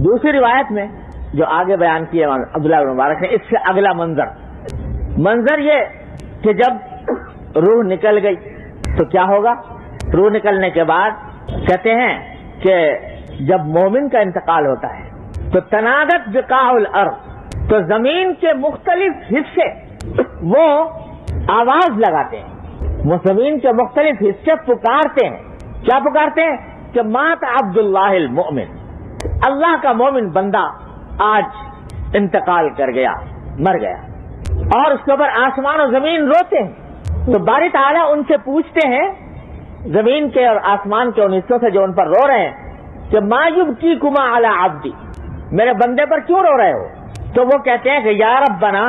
دوسری روایت میں جو آگے بیان کی ہے عبداللہ بن مبارک نے، اس سے اگلا منظر یہ کہ جب روح نکل گئی تو کیا ہوگا؟ روح نکلنے کے بعد کہتے ہیں کہ جب مومن کا انتقال ہوتا ہے تو تنادت بقاع الارض، تو زمین کے مختلف حصے وہ آواز لگاتے ہیں، وہ زمین کے مختلف حصے پکارتے ہیں. کیا پکارتے ہیں؟ کہ مات عبداللہ المؤمن، اللہ کا مومن بندہ آج انتقال کر گیا، مر گیا. اور اس کے اوپر آسمان و زمین روتے ہیں. تو باری تعالیٰ ان سے پوچھتے ہیں، زمین کے اور آسمان کے ان حصوں سے جو ان پر رو رہے ہیں، کہ ما یبکیکما علی عبدی، میرے بندے پر کیوں رو رہے ہو؟ تو وہ کہتے ہیں کہ یا ربنا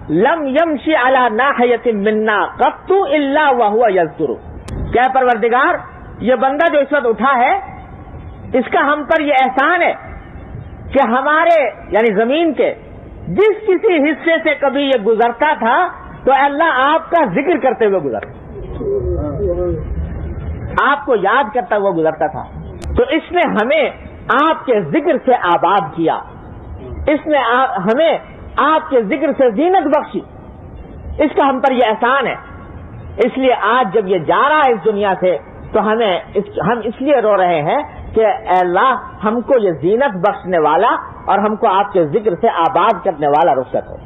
لم یمشی علی ناحیۃ منا قط الا وهو یذکر، کہ پروردگار یہ بندہ جو اس وقت اٹھا ہے اس کا ہم پر یہ احسان ہے کہ ہمارے یعنی زمین کے جس کسی حصے سے کبھی یہ گزرتا تھا تو اللہ آپ کا ذکر کرتے ہوئے گزرتا، آپ کو یاد کرتا ہوا گزرتا تھا. تو اس نے ہمیں آپ کے ذکر سے آباد کیا، اس نے ہمیں آپ کے ذکر سے زینت بخشی، اس کا ہم پر یہ احسان ہے. اس لیے آج جب یہ جا رہا ہے اس دنیا سے تو ہم اس لیے رو رہے ہیں کہ اے اللہ ہم کو یہ زینت بخشنے والا اور ہم کو آپ کے ذکر سے آباد کرنے والا رخصت ہو.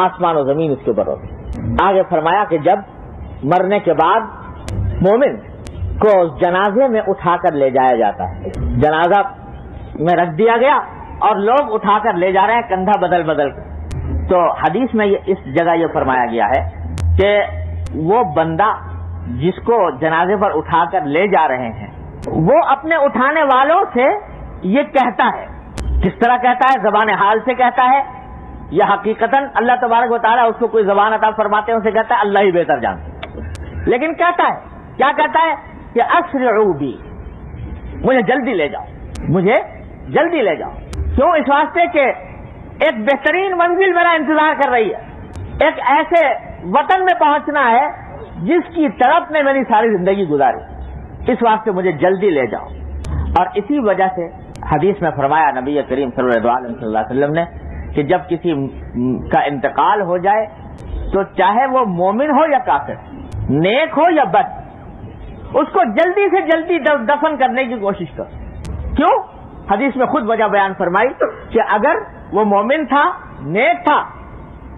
آسمان و زمین اس کے اوپر ہوتے. آگے فرمایا کہ جب مرنے کے بعد مومن کو جنازے میں اٹھا کر لے جایا جاتا ہے، جنازہ میں رکھ دیا گیا اور لوگ اٹھا کر لے جا رہے ہیں کندھا بدل بدل کر. تو حدیث میں اس جگہ یہ فرمایا گیا ہے کہ وہ بندہ جس کو جنازے پر اٹھا کر لے جا رہے ہیں وہ اپنے اٹھانے والوں سے یہ کہتا ہے. کس طرح کہتا ہے؟ زبان حال سے کہتا ہے یا حقیقتاً اللہ تبارک و تعالیٰ اس کو کوئی زبان عطا فرماتے ہیں، اسے کہتا ہے اللہ ہی بہتر جانتا. لیکن کہتا ہے کیا کہتا ہے کہ اسرعوا بی، مجھے جلدی لے جاؤ، مجھے جلدی لے جاؤ. کیوں؟ اس واسطے کہ ایک بہترین منزل میرا انتظار کر رہی ہے، ایک ایسے وطن میں پہنچنا ہے جس کی طرف میں میری ساری زندگی گزاری، اس واسطے مجھے جلدی لے جاؤ. اور اسی وجہ سے حدیث میں فرمایا نبی کریم صلی اللہ علیہ وسلم نے کہ جب کسی کا انتقال ہو جائے تو چاہے وہ مومن ہو یا کافر، نیک ہو یا بد، اس کو جلدی سے جلدی دفن کرنے کی کوشش کرو. کیوں؟ حدیث میں خود وجہ بیان فرمائی کہ اگر وہ مومن تھا، نیک تھا،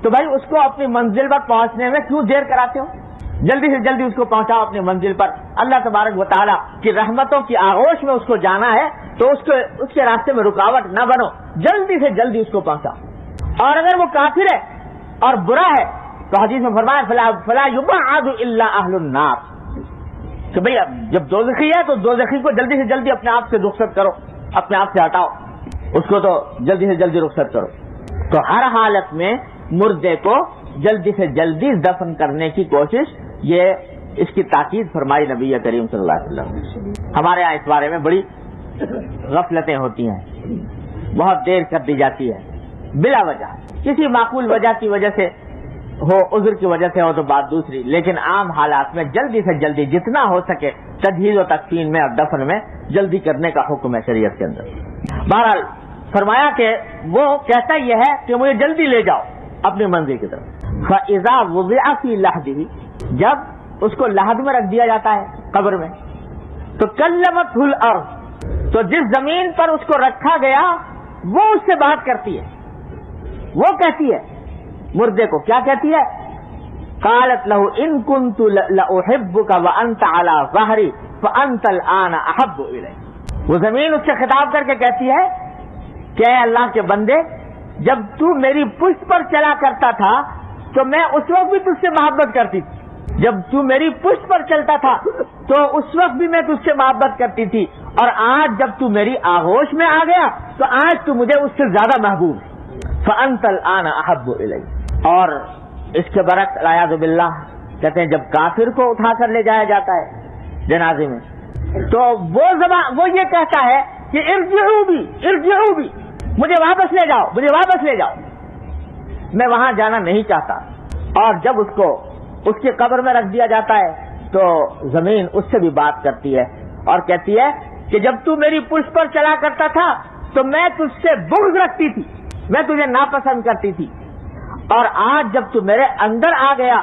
تو بھائی اس کو اپنی منزل پر پہنچنے میں کیوں دیر کراتے ہو؟ جلدی سے جلدی اس کو پہنچاؤ اپنی منزل پر. اللہ تبارک و تعالیٰ کی رحمتوں کی آغوش میں اس کو جانا ہے تو اس کے راستے میں رکاوٹ نہ بنو، جلدی سے جلدی اس کو پہنچاؤ. اور اگر وہ کافر ہے اور برا ہے تو حدیث میں فرمایا فلا یبعد الا اہل النار، کہ بھئی جب دوزخی ہے تو دوزخی کو جلدی سے جلدی اپنے آپ سے رخصت کرو، اپنے آپ سے ہٹاؤ، اس کو تو جلدی سے جلدی رخصت کرو. تو ہر حالت میں مردے کو جلدی سے جلدی دفن کرنے کی کوشش، یہ اس کی تاکید فرمائی نبی کریم صلی اللہ علیہ وسلم. ہمارے یہاں اس بارے میں بڑی غفلتیں ہوتی ہیں، بہت دیر کر دی جاتی ہے بلا وجہ. کسی معقول وجہ کی وجہ سے ہو، عذر کی وجہ سے ہو تو بات دوسری، لیکن عام حالات میں جلدی سے جلدی جتنا ہو سکے تجہیز و تکفین میں اور دفن میں جلدی کرنے کا حکم ہے شریعت کے اندر. بہرحال فرمایا کہ وہ کہتا یہ ہے کہ مجھے جلدی لے جاؤ اپنی منزل کی طرف. فَإِذَا وُضِعَ فِي لَحْدِهِ، جب اس کو لحد میں رکھ دیا جاتا ہے قبر میں، تو کلمتہ الارض، تو جس زمین پر اس کو رکھا گیا وہ اس سے بات کرتی ہے، وہ کہتی ہے مردے کو، کیا کہتی ہے؟ قالت له ان كنت لاحبك وانت على ظهري فانت الان احب الي. وہ زمین اس سے خطاب کر کے کہتی ہے کہ اے اللہ کے بندے، جب تو میری پشت پر چلا کرتا تھا تو میں اس وقت بھی تجھ سے محبت کرتی تھی، جب تو میری پشت پر چلتا تھا تو اس وقت بھی میں تجھ سے محبت کرتی تھی، اور آج جب تو میری آغوش میں آ گیا تو آج تو مجھے اس سے زیادہ محبوب ہے. فانت الان احب الی. اور اس کے برعکس الیاذ باللہ کہتے ہیں جب کافر کو اٹھا کر لے جایا جاتا ہے جنازے میں تو وہ یہ کہتا ہے کہ ارجعوا بی، مجھے واپس لے جاؤ، مجھے واپس لے جاؤ، میں وہاں جانا نہیں چاہتا. اور جب اس کو اس کی قبر میں رکھ دیا جاتا ہے تو زمین اس سے بھی بات کرتی ہے اور کہتی ہے کہ جب تو میری پشت پر چلا کرتا تھا تو میں تجھ سے بغض رکھتی تھی، میں تجھے ناپسند کرتی تھی، اور آج جب تو میرے اندر آ گیا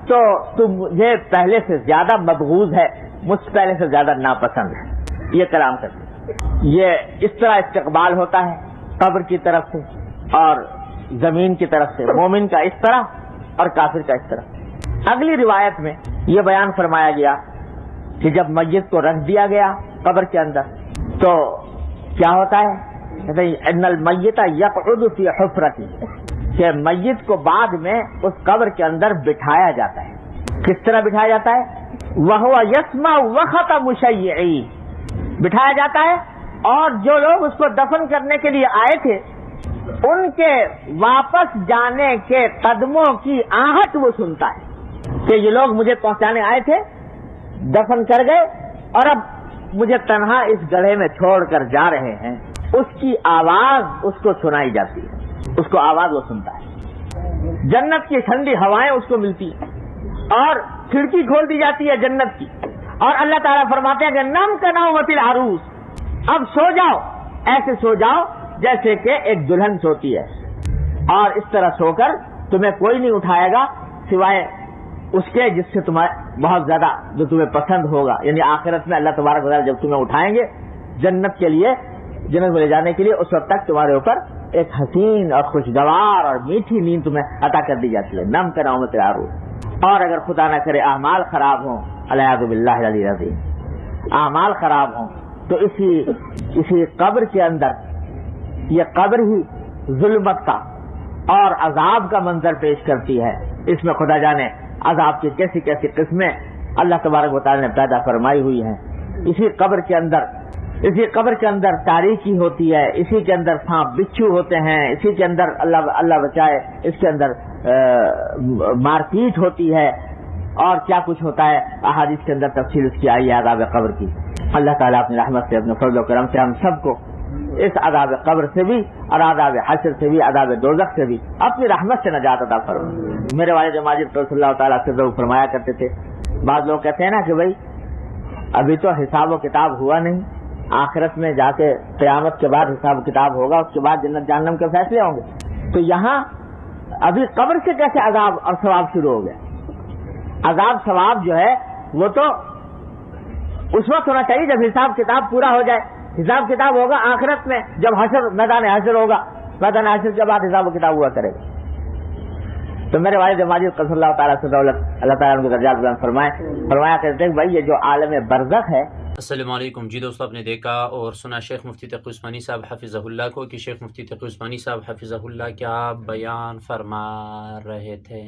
تو تو مجھے پہلے سے زیادہ مبغوض ہے، مجھ سے پہلے سے زیادہ ناپسند ہے۔ یہ کلام کرتے، یہ اس طرح استقبال ہوتا ہے قبر کی طرف سے اور زمین کی طرف سے، مومن کا اس طرح اور کافر کا اس طرح۔ اگلی روایت میں یہ بیان فرمایا گیا کہ جب میت کو رکھ دیا گیا قبر کے اندر تو کیا ہوتا ہے، کہتے ہیں ان المیت یقعد فی حفرتی، کہ میت کو بعد میں اس قبر کے اندر بٹھایا جاتا ہے۔ کس طرح بٹھایا جاتا ہے؟ وہو یسمع وخط مشیعی، بٹھایا جاتا ہے اور جو لوگ اس کو دفن کرنے کے لیے آئے تھے ان کے واپس جانے کے قدموں کی آہٹ وہ سنتا ہے کہ یہ لوگ مجھے پہنچانے آئے تھے، دفن کر گئے اور اب مجھے تنہا اس گڑھے میں چھوڑ کر جا رہے ہیں، اس کی آواز اس کو سنائی جاتی ہے، اس کو آواز وہ سنتا ہے۔ جنت کی ٹھنڈی ہوائیں اس کو ملتی ہیں اور کھڑکی کھول دی جاتی ہے جنت کی، اور اللہ تعالیٰ فرماتے ہیں کہ نم کنومۃ العروس، اب سو جاؤ، ایسے سو جاؤ جیسے کہ ایک دلہن سوتی ہے، اور اس طرح سو کر تمہیں کوئی نہیں اٹھائے گا سوائے اس کے جس سے تمہیں بہت زیادہ جو تمہیں پسند ہوگا، یعنی آخرت میں اللہ تبارک و تعالیٰ جب تمہیں اٹھائیں گے جنت کے لیے، جنت میں لے جانے کے لیے، اس وقت تک تمہارے اوپر ایک حسین اور خوشگوار اور میٹھی نیند تمہیں عطا کر دی جاتی ہے، نم کنومۃ العروس۔ اور اگر خدا نہ کرے اعمال خراب ہوں، العیاذ باللہ العلی العظیم، اعمال خراب ہوں تو اسی قبر کے اندر یہ قبر ہی ظلمت کا اور عذاب کا منظر پیش کرتی ہے۔ اس میں خدا جانے عذاب کی کیسی کیسی قسمیں اللہ تبارک و تعالی نے پیدا فرمائی ہوئی ہیں۔ اسی قبر کے اندر تاریکی ہوتی ہے، اسی کے اندر سانپ بچھو ہوتے ہیں، اسی کے اندر اللہ بچائے اس کے اندر مار پیٹ ہوتی ہے، اور کیا کچھ ہوتا ہے احادیث کے اندر تفصیل اس کی آئی ہے عذاب قبر کی۔ اللہ تعالیٰ اپنی رحمت سے، اپنے فضل و کرم سے ہم سب کو اس عذاب قبر سے بھی اور عذاب حشر سے بھی، عذاب دوزخ سے بھی اپنی رحمت سے نجات عطا فرمائے۔ میرے والد ماجد صلی اللہ تعالیٰ سے فرمایا کرتے تھے، بعض لوگ کہتے ہیں نا کہ بھائی ابھی تو حساب و کتاب ہوا نہیں، آخرت میں جا کے قیامت کے بعد حساب و کتاب ہوگا، اس کے بعد جنت جہنم کے فیصلے ہوں گے، تو یہاں ابھی قبر سے کیسے عذاب اور ثواب شروع ہو گیا؟ عذاب ثواب جو ہے وہ تو اس وقت ہونا چاہیے جب حساب کتاب پورا ہو جائے۔ حساب کتاب ہوگا آخرت میں جب حشر، میدان حشر ہوگا، میدان حشر کے بعد حساب و کتاب ہوا کرے گا۔ تو میرے والد ماجد قصر اللہ تعالیٰ سے اللہ تعالیٰ ان کے درجات بلند فرمایا کرتے ہیں بھائی یہ جو عالم برزخ ہے۔ السلام علیکم جی دوستو، آپ نے دیکھا اور سنا شیخ مفتی تقی عثمانی صاحب حفظہ اللہ کو کہ شیخ مفتی تقی عثمانی صاحب حفظہ اللہ کیا بیان فرما رہے تھے۔